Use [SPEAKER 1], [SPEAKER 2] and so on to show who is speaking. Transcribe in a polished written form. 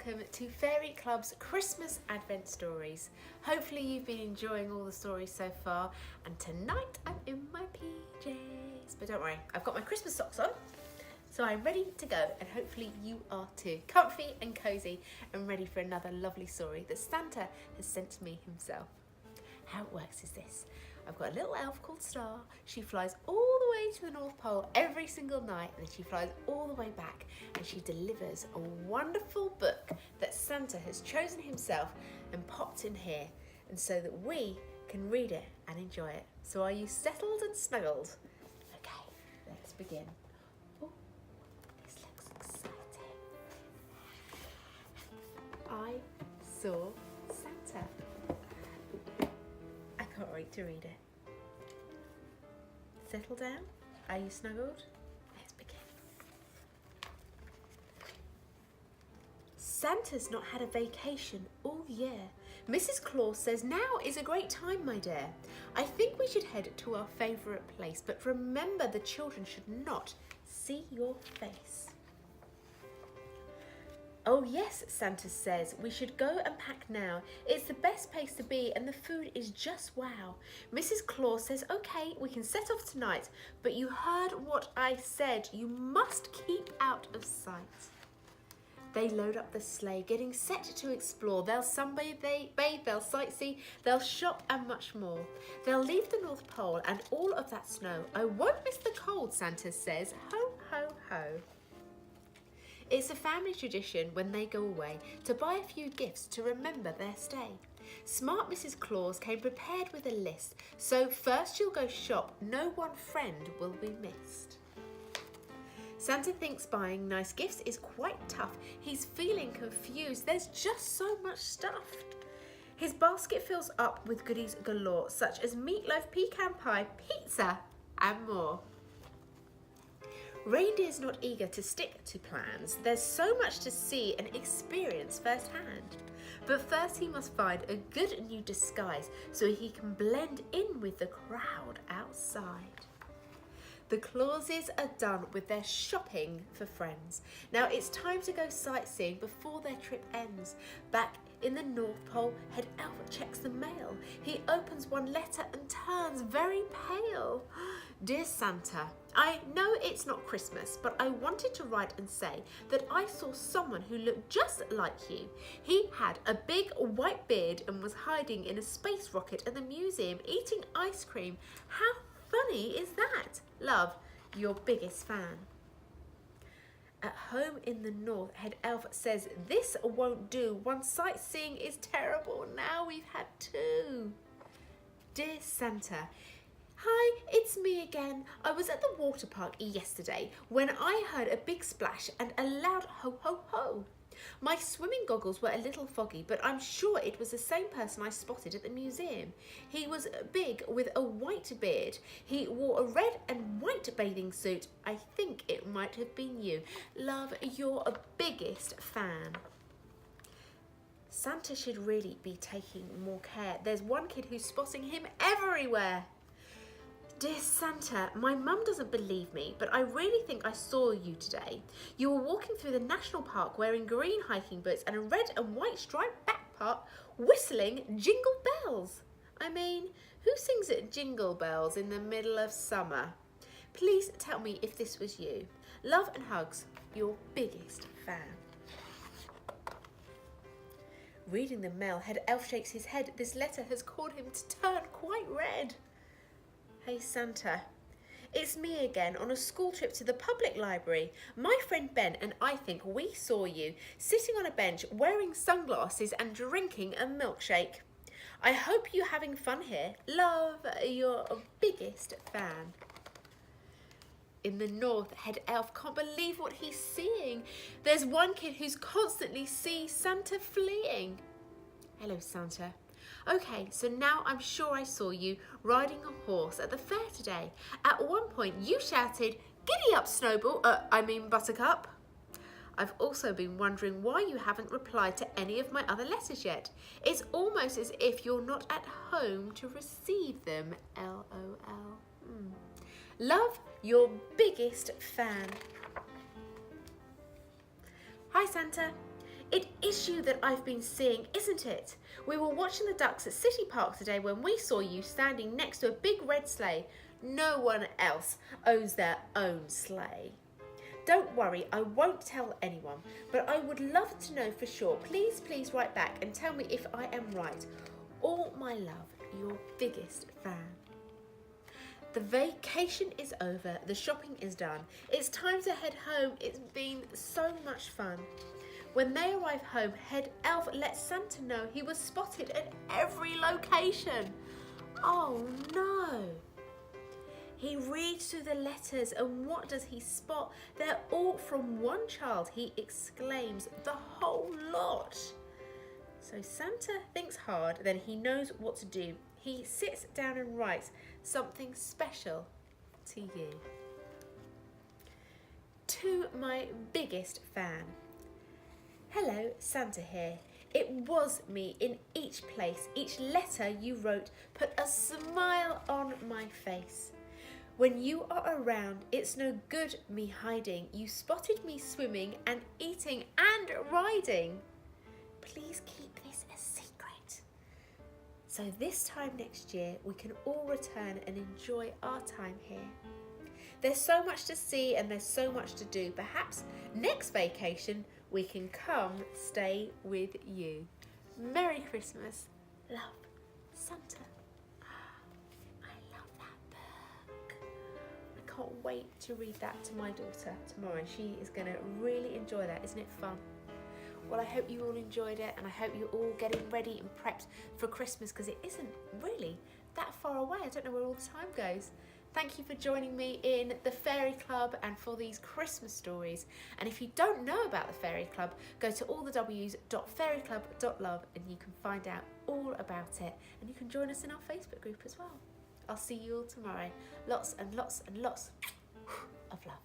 [SPEAKER 1] welcome to Fairy Club's Christmas Advent Stories. Hopefully you've been enjoying all the stories so far, and tonight I'm in my PJs. But don't worry, I've got my Christmas socks on, so I'm ready to go, and hopefully you are too. Comfy and cozy and ready for another lovely story that Santa has sent to me himself. How it works is this. I've got a little elf called Star. She flies all the way to the North Pole every single night, and then she flies all the way back, and she delivers a wonderful book that Santa has chosen himself and popped in here, and so that we can read it and enjoy it. So are you settled and snuggled? Okay, let's begin. Oh, this looks exciting. I saw Santa. I can't wait to read it. Settle down. Are you snuggled? Let's begin. Santa's not had a vacation all year. Mrs. Claus says now is a great time, my dear. I think we should head to our favourite place, but remember the children should not see your face. Oh yes, Santa says, we should go and pack now. It's the best place to be and the food is just wow. Mrs. Claus says, okay, we can set off tonight, but you heard what I said. You must keep out of sight. They load up the sleigh, getting set to explore. They'll sunbathe, they'll sightsee, they'll shop and much more. They'll leave the North Pole and all of that snow. I won't miss the cold, Santa says. Ho, ho, ho. It's a family tradition when they go away to buy a few gifts to remember their stay. Smart Mrs. Claus came prepared with a list, so first you'll go shop, no one friend will be missed. Santa thinks buying nice gifts is quite tough. He's feeling confused, there's just so much stuff. His basket fills up with goodies galore, such as meatloaf, pecan pie, pizza and more. Reindeer's not eager to stick to plans. There's so much to see and experience firsthand. But first he must find a good new disguise so he can blend in with the crowd outside. The Clauses are done with their shopping for friends. Now it's time to go sightseeing before their trip ends. Back in the North Pole, Head Elf checks the mail. He opens one letter and turns very pale. Dear Santa, I know it's not Christmas, but I wanted to write and say that I saw someone who looked just like you. He had a big white beard and was hiding in a space rocket at the museum eating ice cream. How funny is that? Love, your biggest fan. At home in the north, Head Elf says this won't do. One sightseeing is terrible. Now we've had two. Dear Santa, hi, it's me again. I was at the water park yesterday when I heard a big splash and a loud ho ho ho. My swimming goggles were a little foggy, but I'm sure it was the same person I spotted at the museum. He was big with a white beard. He wore a red and white bathing suit. I think it might have been you. Love, your biggest fan. Santa should really be taking more care. There's one kid who's spotting him everywhere. Dear Santa, my mum doesn't believe me, but I really think I saw you today. You were walking through the national park wearing green hiking boots and a red and white striped backpack, whistling Jingle Bells. I mean, who sings it Jingle Bells in the middle of summer? Please tell me if this was you. Love and hugs, your biggest fan. Reading the mail, Head Elf shakes his head. This letter has caused him to turn quite red. Hey Santa, it's me again on a school trip to the public library. My friend Ben and I think we saw you sitting on a bench wearing sunglasses and drinking a milkshake. I hope you're having fun here. Love, your biggest fan. In the north, Head Elf can't believe what he's seeing. There's one kid who's constantly sees Santa fleeing. Hello Santa. Okay, so now I'm sure I saw you riding a horse at the fair today. At one point you shouted, "Giddy up, Buttercup." I've also been wondering why you haven't replied to any of my other letters yet. It's almost as if you're not at home to receive them, LOL. Love, your biggest fan. Hi Santa. It is you that I've been seeing, isn't it? We were watching the ducks at City Park today when we saw you standing next to a big red sleigh. No one else owns their own sleigh. Don't worry, I won't tell anyone, but I would love to know for sure. Please, please write back and tell me if I am right. All my love, your biggest fan. The vacation is over, the shopping is done. It's time to head home. It's been so much fun. When they arrive home, Head Elf lets Santa know he was spotted at every location. Oh no! He reads through the letters, and what does he spot? They're all from one child. He exclaims, the whole lot. So Santa thinks hard, then he knows what to do. He sits down and writes something special to you. To my biggest fan. Hello, Santa here. It was me in each place. Each letter you wrote put a smile on my face. When you are around, it's no good me hiding. You spotted me swimming and eating and riding. Please keep this a secret. So this time next year, we can all return and enjoy our time here. There's so much to see and there's so much to do. Perhaps next vacation, we can come stay with you. Merry Christmas. Love, Santa. I love that book. I can't wait to read that to my daughter tomorrow. She is going to really enjoy that. Isn't it fun? Well, I hope you all enjoyed it, and I hope you're all getting ready and prepped for Christmas, because it isn't really that far away. I don't know where all the time goes. Thank you for joining me in the Fairy Club and for these Christmas stories. And if you don't know about the Fairy Club, go to allthews.fairyclub.love and you can find out all about it. And you can join us in our Facebook group as well. I'll see you all tomorrow. Lots and lots and lots of love.